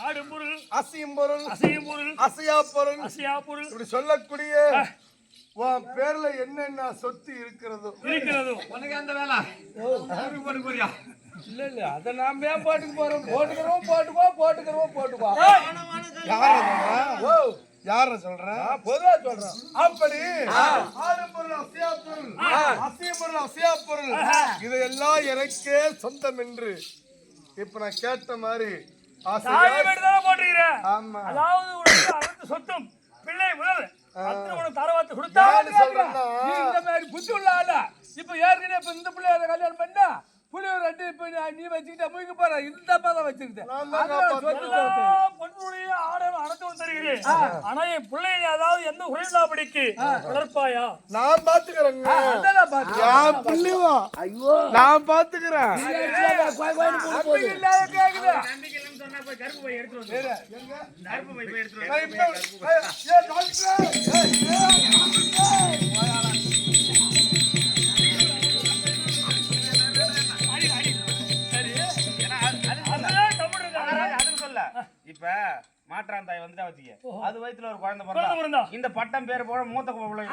ஆடும் பொருள், அசையும் பொருள், அசையும் பொருள், அசையா பொருள், அசையா பொருள் இப்படி சொல்லக்கூடிய உன் பேர்ல என்னென்ன சொத்து இருக்கிறதோ உனக்கு அந்த வேலை போட்டு போறியா? இல்ல இல்ல அத நாம ஏன் பாட்டுக்கு போறோம்? போட்டுக்கிறோம். யார சொல்ற? பொதுவா சொல்றேன். அப்படி ஆடும் பொருள், அசையா பொருள், அசையும் பொருள், அசையா பொருள் இதெல்லாம் எனக்கே சொந்தம் என்று இப்ப நான் கேட்ட மாதிரி போட்டுக்கிறேன். ஆமா. அதாவது உனக்கு அனைத்து சொத்தும் பிள்ளை முதல் உனக்கு தரவாத்து கொடுத்தா இந்த மாதிரி புத்தி உள்ள ஆளா இப்ப ஏற்கனவே இப்ப இந்த பிள்ளைய கல்யாணம் பண்ணா புள்ளிய ரெண்டு இப்ப நீ வச்சுக்கிட்ட மூக்க போற இந்த மாதிரி வச்சுக்கிட்டேன். பொண்ணுடைய ஆடல் அனைத்தும் தருகிறேன். ஆனா என் பிள்ளை அதாவது எந்த குறையில்லாபடிக்கு வளர்ப்பாயா? நான் பாத்துக்கிறேங்க. நான் பாத்துக்கிறேன். கருப்பு போய் எடுத்து இப்ப மாற்றாந்தாய் வந்துட்டா வச்சுக்க, அது வயித்துல ஒரு குழந்தை பிறந்தா இந்த பட்டம் பேரு போல மூத்த பிள்ளை.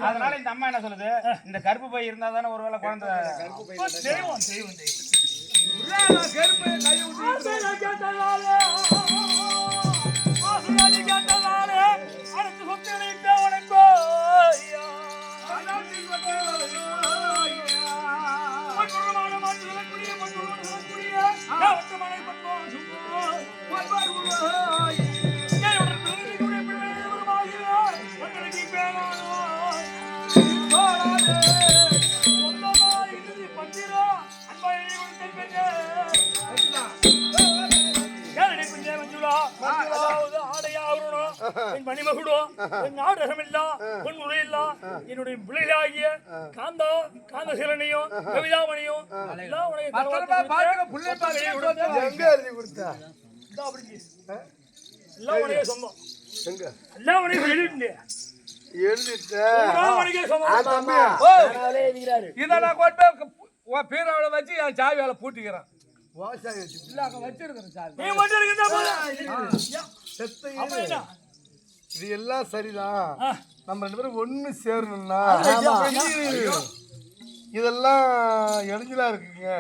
அதனால இந்த அம்மா என்ன சொல்லுது, இந்த கருப்பு பை இருந்தா தானே ஒருவேளை குழந்தை மணிமகுடம் நாடகமில்லா பொன்முறையில்லா என்னுடைய பிள்ளைகளாகிய காந்தா காந்தசீலனையும் கவிதாமணியும் எல்லாம் உனக்கு சொந்தம். எல்லாம் உனக்கு எழுதிட்டு பீராவில வச்சு என் சாவி வேலை பூட்டிக்கிறேன். இது எல்லாம் சரிதான். நம்ம ரெண்டு பேரும் ஒண்ணு சேரணும்னா இதெல்லாம் இடைஞ்சலா இருக்குங்க.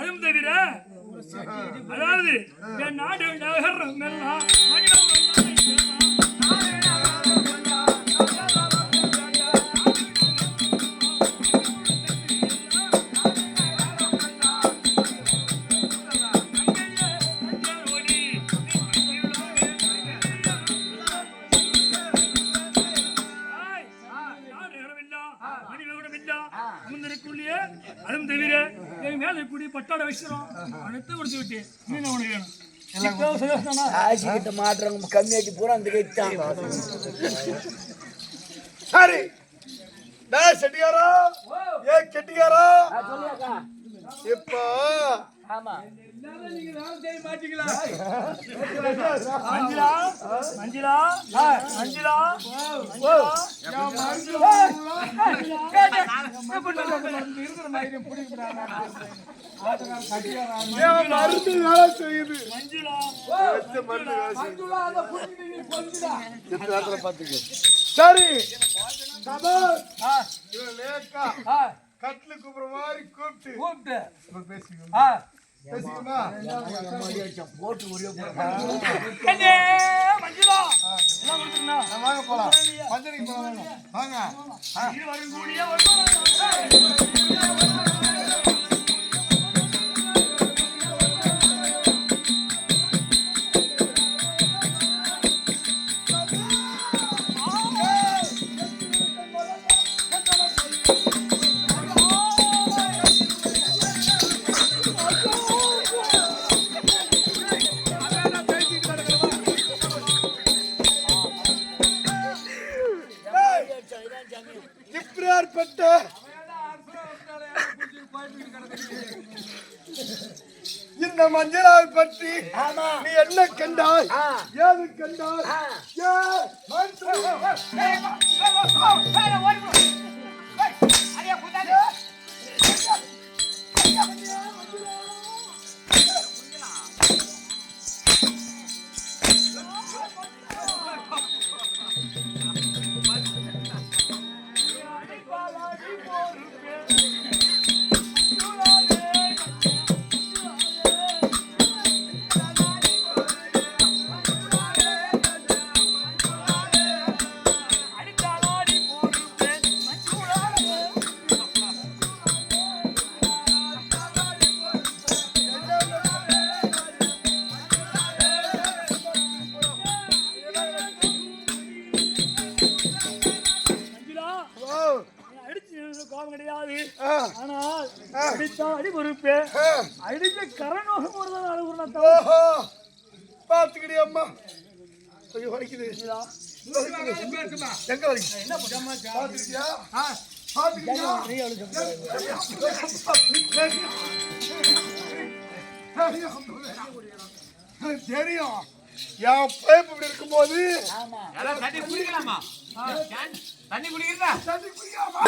அதுவும் தவிர அதாவது என் நாடு நகரம் எல்லாம் அதுவும் தவிர என் மேல கூடிய பட்டாட வைக்கிறோம் அனைத்து கொடுத்து விட்டு என்ன உனக்கு வேணும்? மாற்றம் கம்மியாக்கி பூரா அந்த கைத்தான். சரி செட்டியாரா, ஏ கெட்டியாரா, இப்போ மஞ்சிலா மஞ்சிலா மஞ்சிலா மருந்து வேலை செய்யுது. சரி கட்லு கூப்பிடுற மாதிரி கூப்பிட்டு பேசிக்கோங்க. போட்டு ஒரே மஞ்சிலா வாங்க போலாம். பஞ்சனைக்கு போலாம் வாங்க. இப்படியாற்பட்ட இந்த மஞ்சளாவை பற்றி நீ என்ன கண்டாய்? ஏது கண்டாய்? பாத்துக்கிட்டே அம்மா கொஞ்சம் வலிக்குது. எங்க வலிக்குது? பாத்துக்கிட்டியா? தெரியும் என் பைப்பு இப்படி இருக்கும்போது தண்ணி குடிக்கலாமா? தண்ணி குடிக்கிறா? தண்ணி குடிக்காமா?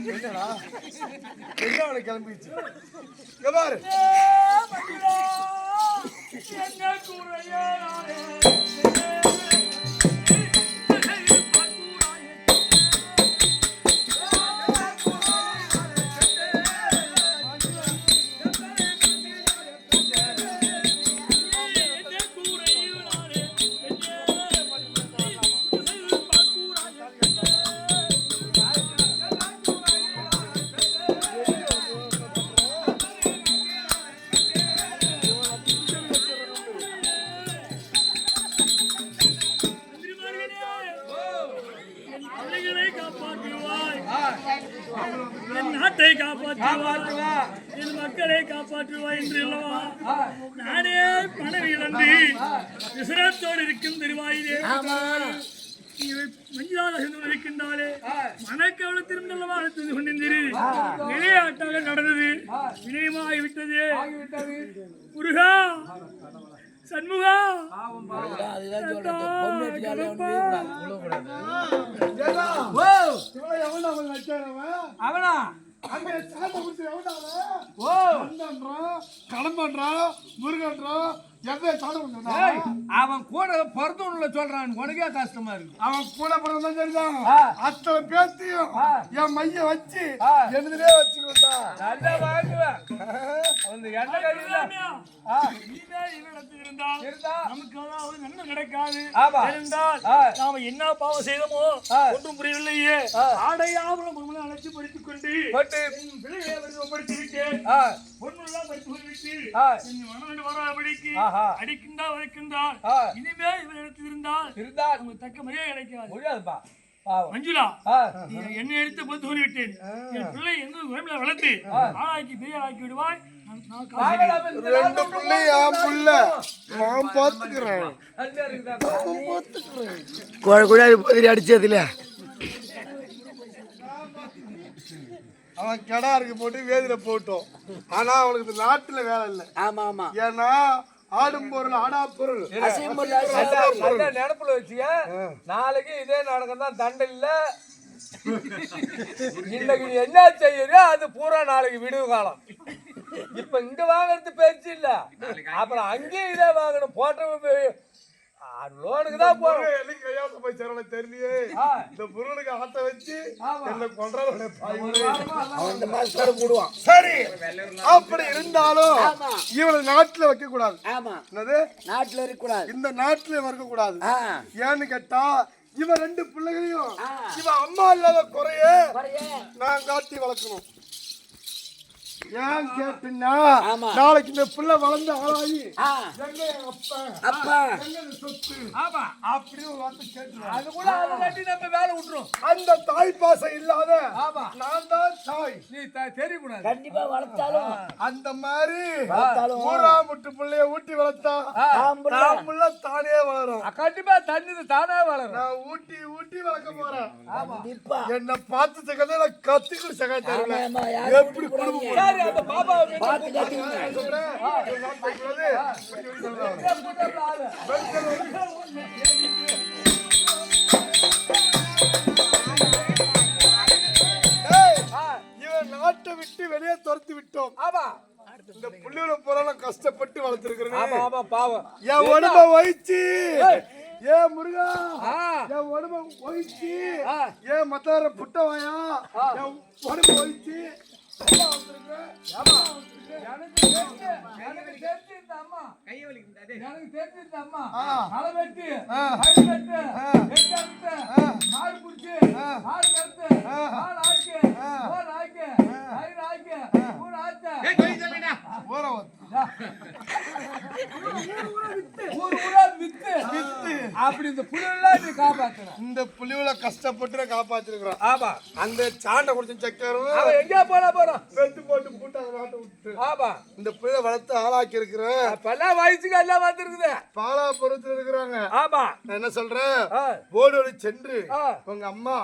என்னடா என்ன கிளம்பிச்சு பாரு. நாட்டை காப்பாற்றுவாய், என் மக்களை காப்பாற்றுவாய் என்று அல்லவா நானே பணம் இழந்து விசனத்தோடு இருக்கும் திருவாயிலே மஞ்சளாக சென்று இருக்கின்றாலே மனக்கவலத்திருந்தல்லவா அழைத்தது கொண்டிருந்தது. விளையாட்டாக நடந்தது, வினயமாகிவிட்டது. முருகா, சண்முகா, அவனா அவன் கூட பிறந்தவன்ல சொல்றான், உனக்கே கஷ்டமா இருக்கு. அவன் கூட பிறந்தான் சரிதான். அத்தனை பேர்த்தையும் என் மைய வச்சு எதிரே வச்சுக்கிட்டா நல்லா வாங்குவேன். அந்த எண்ணெய் நமக்கு அதாவது நன்மை கிடைக்காது. நாம என்ன பாவம் செய்தோமோ ஒன்றும் புரியவில்லையே. ஆடையாபுரம் அழைத்து படித்துக் கொண்டு படித்து விட்டேன். பொண்ணெல்லாம் படித்து விட்டு மனதில் வராபடிக்கு அடிக்கின்றா வைக்கின்றார். இனிமே இவன் இடத்தில் இருந்தால் உங்களுக்கு தக்க மரியாதை கிடைக்காது. மஞ்சுளா, என்னை எடுத்து பொறுத்து கொண்டுவிட்டேன். என் பிள்ளை எந்த உடம்புல வளர்த்து ஆளாக்கி பெரிய ஆக்கி விடுவாய். ரெண்டு பிள்ளை என் பிள்ளை நான் பார்த்துக்கிறேன். குழாய் அடிச்சதுல அவன் கடா இருக்கு போட்டு வேதியில போட்டோம். ஆனா அவனுக்கு நாட்டுல வேலை இல்லை. ஆமா ஆமா. ஏன்னா ஆடும் பொருள் ஆடா பொருள் நினப்புல வச்சிய நாளைக்கு இதே நடக்கும் தான் தண்டை இல்ல. இன்னைக்கு என்ன செய்யறியோ அது பூரா நாளைக்கு விடுவு காலம். இப்ப இங்க வாங்கறது பேச்சு இல்ல, அப்புறம் அங்கேயும் இதே வாங்கணும். போட்ட லோனுக்கு தான் போறோம். கையாட்ட போய் சேரல தெரியலையே. இந்த பொருளுக்கு ஆட்ட வச்சு என்ன கொண்டாட போடுவான். சரி, அப்படி இருந்தாலும் இவளை நாட்டுல வைக்க கூடாது. என்னது நாட்டுல இருக்க கூடாது, இந்த நாட்டுல இருக்க கூடாது. ஏன்னு கேட்டா இவன் ரெண்டு பிள்ளைகளையும் இவன் அம்மா இல்லாத குறைய நான் காட்டி வளர்க்கணும். ஏன் கேட்டுன்னா நாளைக்கு இந்த பிள்ளை வளர்ந்து ஆளாகி எங்க என் அப்பா எங்க இந்த சொத்து அப்படின்னு ஒரு வார்த்தை கேட்டுருவான். அது கூட அதை கட்டி நம்ம வேலை விட்டுரும். அந்த தாய் பாசம் இல்லாத நான் தான் தாய். நீ தெரியக்கூடாது. கண்டிப்பா வளர்த்தாலும் அந்த மாதிரி ஊராம் முட்டு பிள்ளைய ஊட்டி வளர்த்தா தாமுள்ள தானே வளரும். கண்டிப்பா தண்ணி தானே வளரும். நான் ஊட்டி ஊட்டி வளர்க்க போறேன். கண்டிப்பா என்ன பார்த்து சகல கத்துக்கு சகா தருவேன். ஆமா, யாரும் எப்படி குடும்பம் அந்த பாபாவை பார்த்து கட்டி இவன் நாட்டை விட்டு வெளியே துரத்தி விட்டோம். ஆமா இந்த புள்ளியோட புறான கஷ்டப்பட்டு வளர்த்திருக்கிறேன். ஆமா ஆமா பாவம். என் உடம்ப வயிச்சு ஏன் முருகா என் உடம்ப வயிச்சு ஏன் மத்தார புட்டவாயா என் உடம்ப வயிச்சு எனக்கு தெரிஞ்சு இந்த அம்மா களை வெட்டு கை வெட்டு வெட்டு மாடு புடிச்சு ஆடு கருத்து ஆடு ஆக்கி ஓர் ஆக்கி கயிறு ஆக்கி ஊர் ஆச்ச ஊர் ஊரா வித்து அப்படி இந்த புலியெல்லாம் நீ காப்பாத்தணும். இந்த புலிவுல கஷ்டப்பட்டு காப்பாத்திருக்கிறோம். ஆமா அந்த சாண்டை குடிச்ச சக்கரம் அவன் எங்கேயா போறான் பெத்து போட்டு போட்டு அதை நாட்டை விட்டு ஆமா இந்த புலியை வளர்த்து ஆளாக்கி இருக்கிறேன். அப்பெல்லாம் வயசுக்கு எல்லாம் வந்துருக்குது. பாலா பருவத்தில் இருக்கிறாங்க. ஆமா நான் என்ன சொல்றேன், ஓடோடி சென்று உங்க அம்மா